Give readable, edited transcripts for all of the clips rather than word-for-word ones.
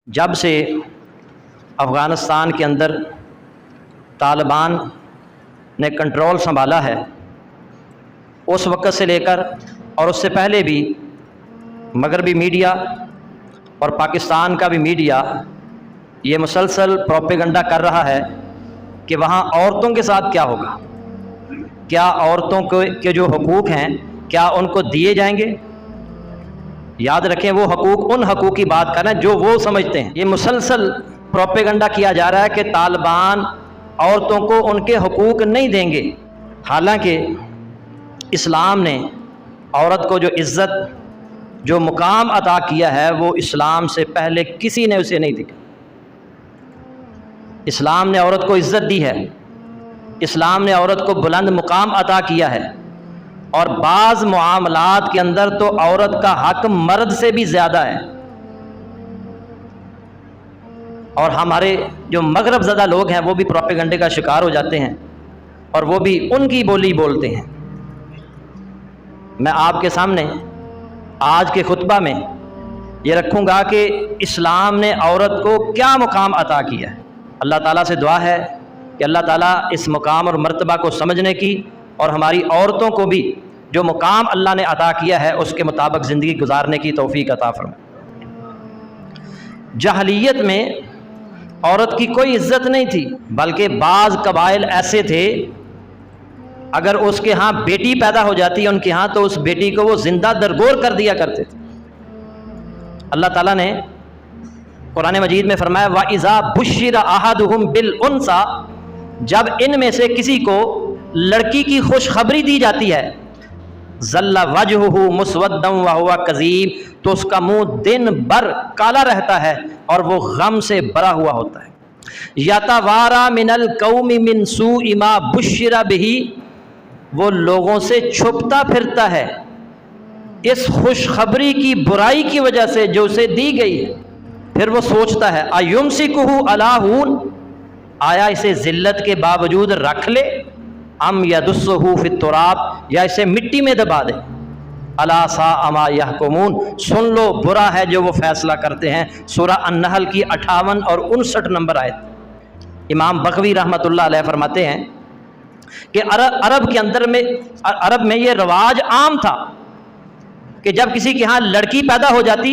جب سے افغانستان کے اندر طالبان نے کنٹرول سنبھالا ہے، اس وقت سے لے کر اور اس سے پہلے بھی مغربی میڈیا اور پاکستان کا بھی میڈیا یہ مسلسل پروپیگنڈا کر رہا ہے کہ وہاں عورتوں کے ساتھ کیا ہوگا، کیا عورتوں کے جو حقوق ہیں کیا ان کو دیے جائیں گے۔ یاد رکھیں وہ حقوق ان حقوق کی بات کر رہے ہیں جو وہ سمجھتے ہیں۔ یہ مسلسل پروپیگنڈا کیا جا رہا ہے کہ طالبان عورتوں کو ان کے حقوق نہیں دیں گے، حالانکہ اسلام نے عورت کو جو عزت جو مقام عطا کیا ہے وہ اسلام سے پہلے کسی نے اسے نہیں دیا۔ اسلام نے عورت کو عزت دی ہے، اسلام نے عورت کو بلند مقام عطا کیا ہے، اور بعض معاملات کے اندر تو عورت کا حق مرد سے بھی زیادہ ہے۔ اور ہمارے جو مغرب زدہ لوگ ہیں وہ بھی پروپیگنڈے کا شکار ہو جاتے ہیں اور وہ بھی ان کی بولی بولتے ہیں۔ میں آپ کے سامنے آج کے خطبہ میں یہ رکھوں گا کہ اسلام نے عورت کو کیا مقام عطا کیا ہے۔ اللہ تعالیٰ سے دعا ہے کہ اللہ تعالیٰ اس مقام اور مرتبہ کو سمجھنے کی اور ہماری عورتوں کو بھی جو مقام اللہ نے عطا کیا ہے اس کے مطابق زندگی گزارنے کی توفیق عطا فرمائے۔ جاہلیت میں عورت کی کوئی عزت نہیں تھی، بلکہ بعض قبائل ایسے تھے اگر اس کے ہاں بیٹی پیدا ہو جاتی ان کے ہاں تو اس بیٹی کو وہ زندہ درگور کر دیا کرتے تھے۔ اللہ تعالیٰ نے قرآن مجید میں فرمایا وَإِذَا بُشِّرَ أَحَدُهُمْ بِالْأُنثَىٰ، جب ان میں سے کسی کو لڑکی کی خوشخبری دی جاتی ہے ظَلَّ وَجْهُهُ مُسْوَدًّا وَهُوَ كَظِيمٌ، تو اس کا منہ دن بھر کالا رہتا ہے اور وہ غم سے بھرا ہوا ہوتا ہے۔ يَتَوَارَىٰ مِنَ الْقَوْمِ مِنْ سُوءِ مَا بُشِّرَ بِهِ، وہ لوگوں سے چھپتا پھرتا ہے اس خوشخبری کی برائی کی وجہ سے جو اسے دی گئی ہے۔ پھر وہ سوچتا ہے اَيُمْسِكُهُ عَلَىٰ هُونٍ، آیا اسے ذلت کے باوجود رکھ لے، ام يَدُسُّهُ فِي التُّرَابِ، یا اسے مٹی میں دبا دے۔ أَلَا سَاءَ مَا يَحْكُمُونَ، سن لو برا ہے جو وہ فیصلہ کرتے ہیں۔ سورہ النحل کی 58 اور 59 نمبر آیت۔ امام بغوی رحمۃ اللہ علیہ فرماتے ہیں کہ عرب میں یہ رواج عام تھا کہ جب کسی کے ہاں لڑکی پیدا ہو جاتی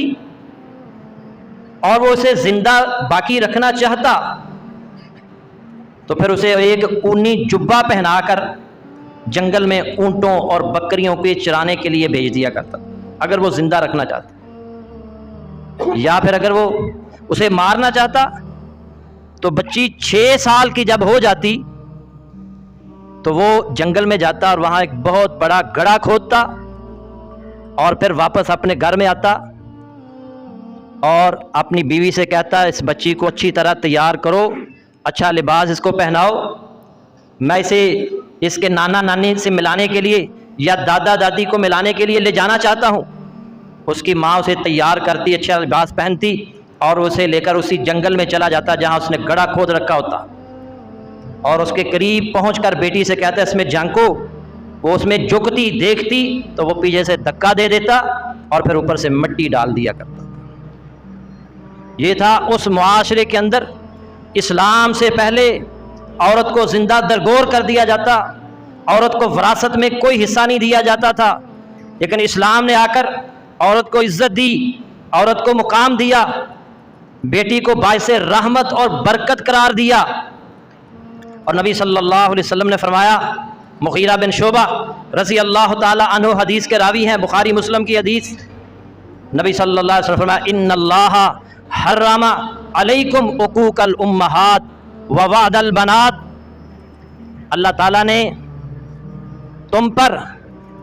اور وہ اسے زندہ باقی رکھنا چاہتا تو پھر اسے ایک اونی جبہ پہنا کر جنگل میں اونٹوں اور بکریوں کو چرانے کے لیے بھیج دیا کرتا اگر وہ زندہ رکھنا چاہتا، یا پھر اگر وہ اسے مارنا چاہتا تو بچی 6 سال کی جب ہو جاتی تو وہ جنگل میں جاتا اور وہاں ایک بہت بڑا گڑھا کھودتا اور پھر واپس اپنے گھر میں آتا اور اپنی بیوی سے کہتا اس بچی کو اچھی طرح تیار کرو، اچھا لباس اس کو پہناؤ، میں اسے اس کے نانا نانی سے ملانے کے لیے یا دادا دادی کو ملانے کے لیے لے جانا چاہتا ہوں۔ اس کی ماں اسے تیار کرتی، اچھا لباس پہنتی اور اسے لے کر اسی جنگل میں چلا جاتا جہاں اس نے گڑھا کھود رکھا ہوتا، اور اس کے قریب پہنچ کر بیٹی سے کہتا اس میں جھانکو، وہ اس میں جھکتی دیکھتی تو وہ پیچھے سے دھکا دے دیتا اور پھر اوپر سے مٹی ڈال دیا کرتا۔ یہ تھا اس معاشرے کے اندر، اسلام سے پہلے عورت کو زندہ درگور کر دیا جاتا، عورت کو وراثت میں کوئی حصہ نہیں دیا جاتا تھا، لیکن اسلام نے آ کر عورت کو عزت دی، عورت کو مقام دیا، بیٹی کو باعث رحمت اور برکت قرار دیا۔ اور نبی صلی اللہ علیہ وسلم نے فرمایا، مغیرہ بن شعبہ رضی اللہ تعالی عنہ حدیث کے راوی ہیں، بخاری مسلم کی حدیث، نبی صلی اللہ علیہ وسلم فرمایا ان اللہ حرم علیکم عقوق الامہات ووعد البنات، اللہ تعالیٰ نے تم پر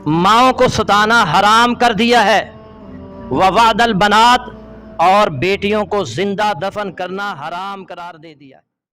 ماؤں کو ستانا حرام کر دیا ہے، ووعد البنات، اور بیٹیوں کو زندہ دفن کرنا حرام قرار دے دیا ہے۔